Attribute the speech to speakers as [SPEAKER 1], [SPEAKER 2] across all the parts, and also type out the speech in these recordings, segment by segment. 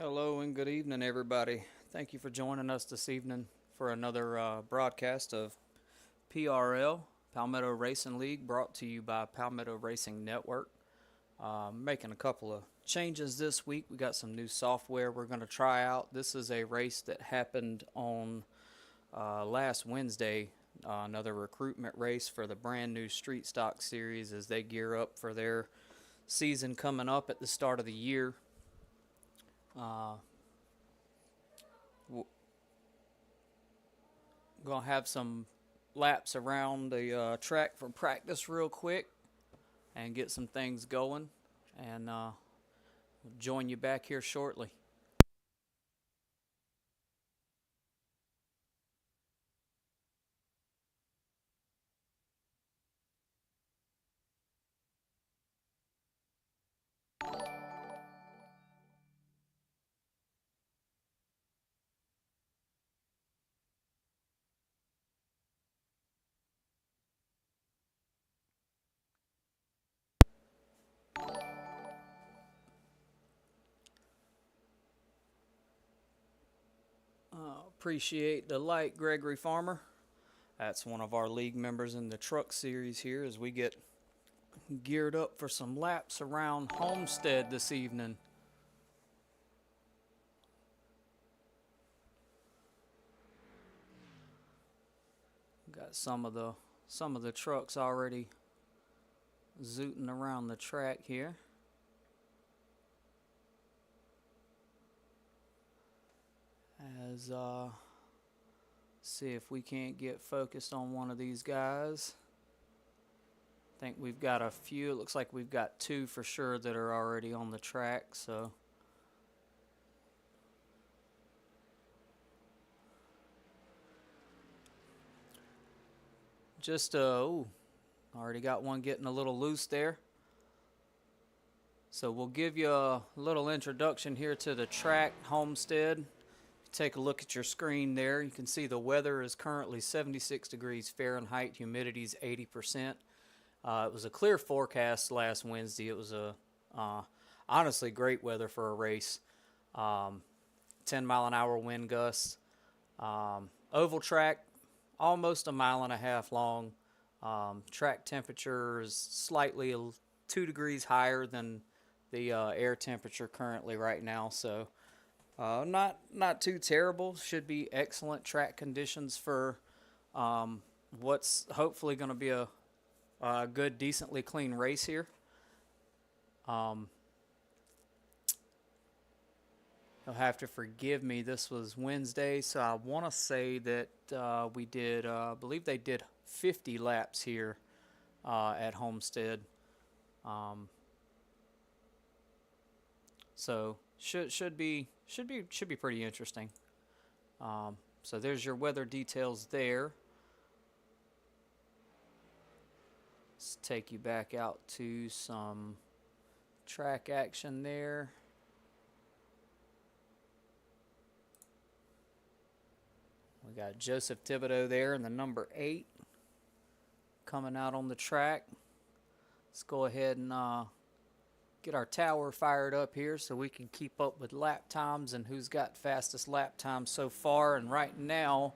[SPEAKER 1] Hello and good evening, everybody. Thank you for joining us this evening for another broadcast of PRL, Palmetto Racing League, brought to you by Palmetto Racing Network. Making a couple of changes this week. We got some new software we're going to try out. This is a race that happened on last Wednesday, another recruitment race for the brand new StreetStock series as they gear up for their season coming up at the start of the year. Gonna have some laps around the track for practice real quick and get some things going, and join you back here shortly. Appreciate the light, Gregory Farmer. That's one of our league members in the truck series here as we get geared up for some laps around Homestead this evening. Got some of the trucks already zooting around the track here. As see if we can't get focused on one of these guys. I think we've got a few. It looks like we've got two for sure that are already on the track. So just already got one getting a little loose there. So we'll give you a little introduction here to the track, Homestead. Take a look at your screen there. You can see the weather is currently 76 degrees Fahrenheit. Humidity is 80%. It was a clear forecast last Wednesday. It was a honestly great weather for a race. 10-mile-an-hour wind gusts. Oval track, almost a mile and a half long. Track temperature is slightly 2 degrees higher than the air temperature currently right now. So not too terrible. Should be excellent track conditions for what's hopefully going to be a good, decently clean race here. You'll have to forgive me. This was Wednesday, so I want to say that we did, I believe they did 50 laps here at Homestead. So should be pretty interesting. So there's your weather details there. Let's take you back out to some track action there. We got Joseph Thibodeau there in the number 8 coming out on the track. Let's go ahead and get our tower fired up here so we can keep up with lap times and who's got fastest lap time so far. And right now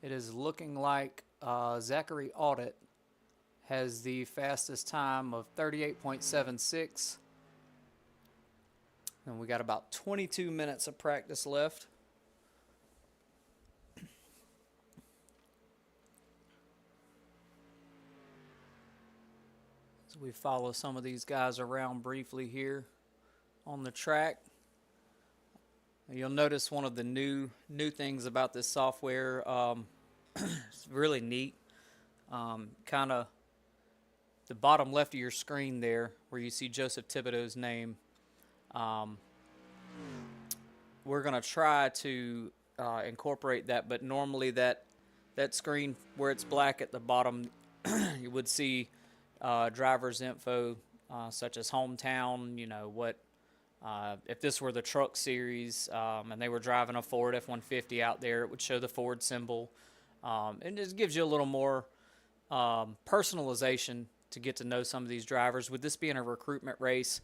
[SPEAKER 1] it is looking like Zachary Audit has the fastest time of 38.76. And we got about 22 minutes of practice left. So we follow some of these guys around briefly here on the track. You'll notice one of the new things about this software. It's really neat. Kind of the bottom left of your screen there, where you see Joseph Thibodeau's name. We're gonna try to incorporate that, but normally that screen where it's black at the bottom, you would see driver's info such as hometown. You know what. If this were the truck series and they were driving a Ford F-150 out there, it would show the Ford symbol. And it just gives you a little more personalization to get to know some of these drivers. With this being a recruitment race,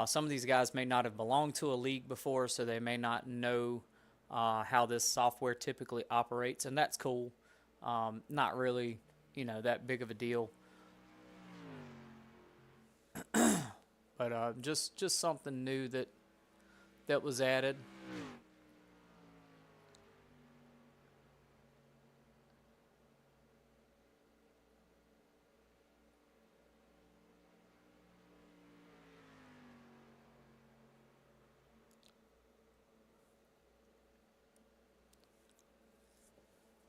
[SPEAKER 1] Some of these guys may not have belonged to a league before, so they may not know how this software typically operates, and that's cool. Not really, that big of a deal. But just something new that was added.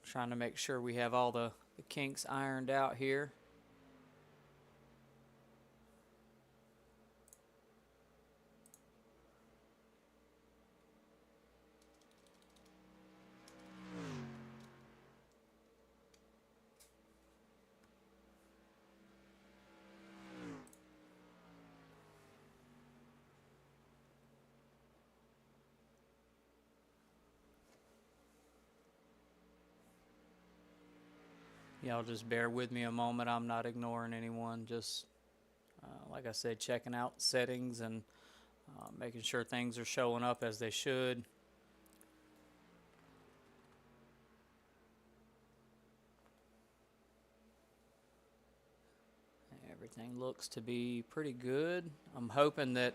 [SPEAKER 1] Trying to make sure we have all the kinks ironed out here. Y'all just bear with me a moment. I'm not ignoring anyone. Just, like I said, checking out settings and making sure things are showing up as they should. Everything looks to be pretty good. I'm hoping that,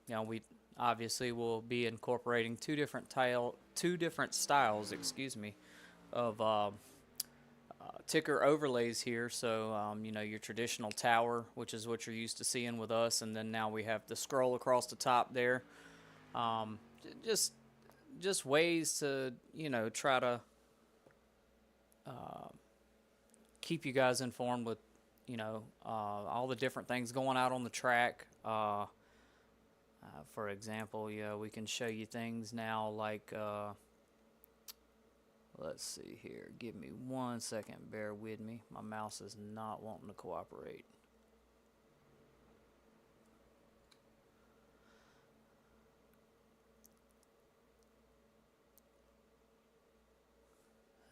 [SPEAKER 1] we obviously will be incorporating two different styles, of ticker overlays here. So, your traditional tower, which is what you're used to seeing with us, and then now we have the scroll across the top there. Just ways to, try to keep you guys informed with, all the different things going out on the track. For example, we can show you things now like, let's see here. Give me 1 second. Bear with me. My mouse is not wanting to cooperate.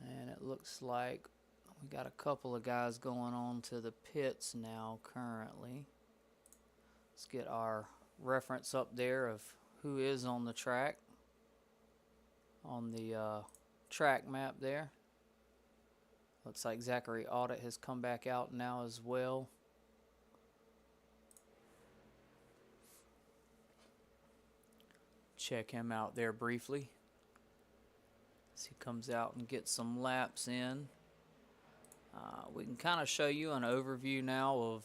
[SPEAKER 1] And it looks like we got a couple of guys going on to the pits now currently. Let's get our reference up there of who is on the track on the track map there. Looks like Zachary Audit has come back out now as well. Check him out there briefly as he comes out and gets some laps in. We can kind of show you an overview now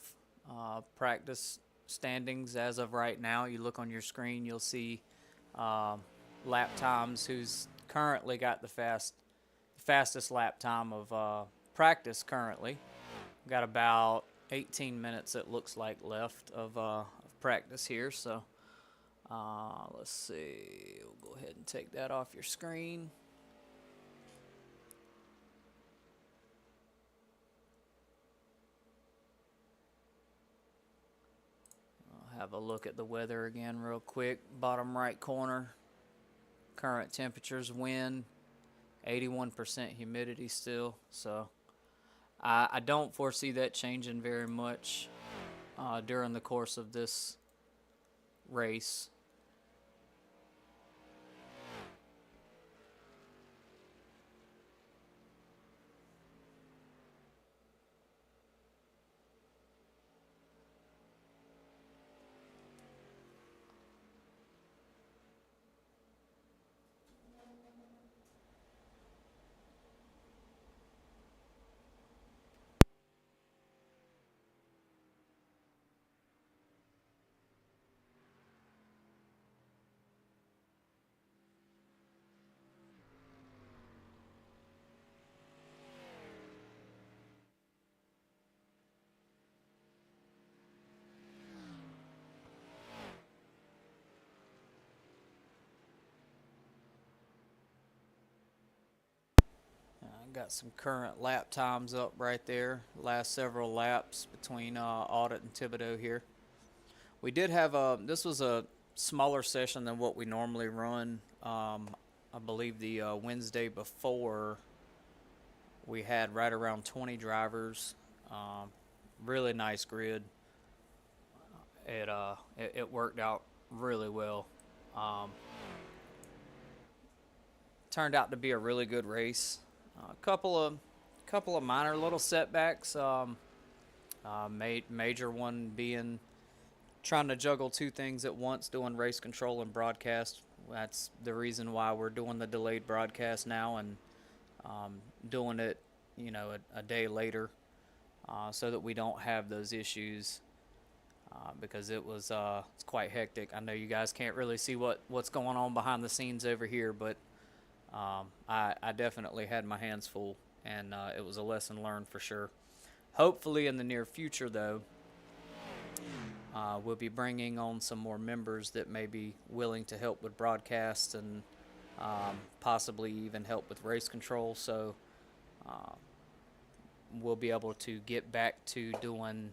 [SPEAKER 1] of practice standings as of right now. You look on your screen, you'll see lap times, who's currently got the fastest lap time of practice currently. We've got about 18 minutes, it looks like, left of practice here. So let's see. We'll go ahead and take that off your screen. Have a look at the weather again real quick. Bottom right corner, current temperatures, wind, 81% humidity still. So I don't foresee that changing very much during the course of this race. Got some current lap times up right there. Last several laps between Audit and Thibodeau here. We did have this was a smaller session than what we normally run. I believe the Wednesday before we had right around 20 drivers. Really nice grid. it worked out really well. Um, Turned out to be a really good race. A couple of minor little setbacks. Major one being trying to juggle two things at once, doing race control and broadcast. That's the reason why we're doing the delayed broadcast now and doing it, a day later, so that we don't have those issues. Because it's quite hectic. I know you guys can't really see what's going on behind the scenes over here, but I definitely had my hands full, and it was a lesson learned for sure. Hopefully, in the near future, though, we'll be bringing on some more members that may be willing to help with broadcasts and possibly even help with race control. So we'll be able to get back to doing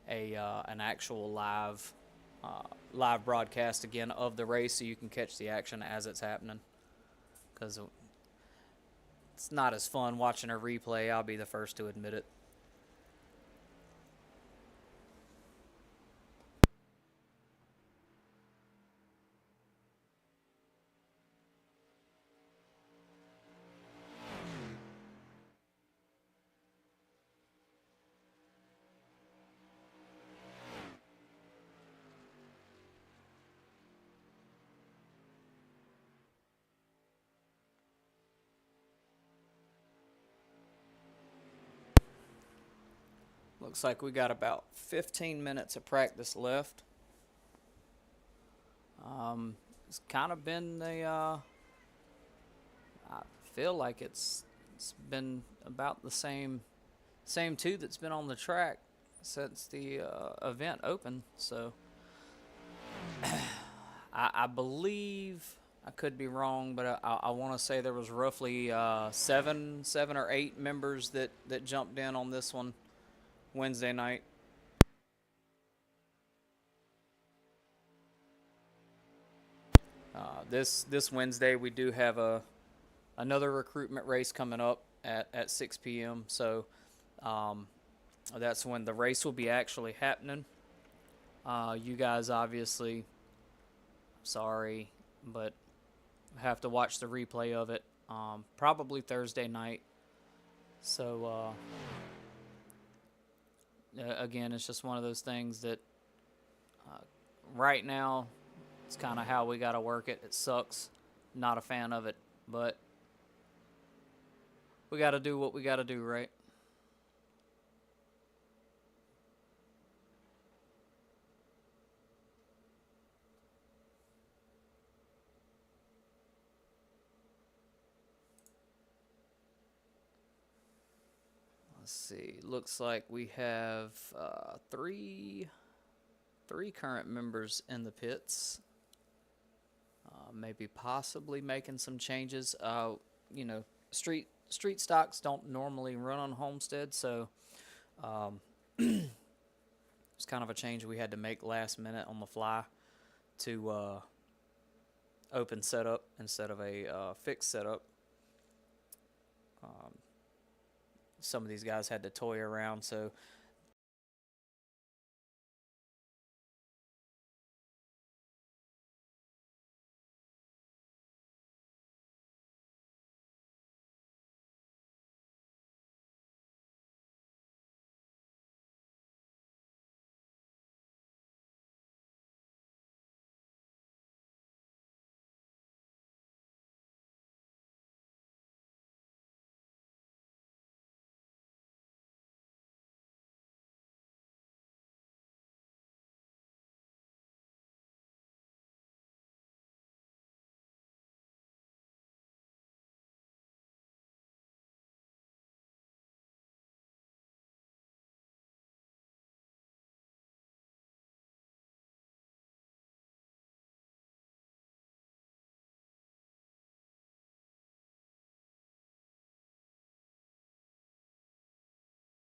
[SPEAKER 1] an actual live broadcast again of the race, so you can catch the action as it's happening. Because it's not as fun watching a replay. I'll be the first to admit it. Looks like we got about 15 minutes of practice left. It's kind of been I feel like it's been about the same two that's been on the track since the event opened. So I believe, I could be wrong, but I want to say there was roughly seven or eight members that jumped in on this one Wednesday night. This Wednesday we do have another recruitment race coming up at 6 p.m. So that's when the race will be actually happening. You guys obviously, sorry, but have to watch the replay of it. Probably Thursday night. So again, it's just one of those things that right now it's kind of how we got to work it. It sucks. Not a fan of it, but we got to do what we got to do, right? Let's see. Looks like we have three current members in the pits. Maybe possibly making some changes. Street stocks don't normally run on Homestead, so it's kind of a change we had to make last minute on the fly to open setup instead of a fixed setup. Some of these guys had to toy around, so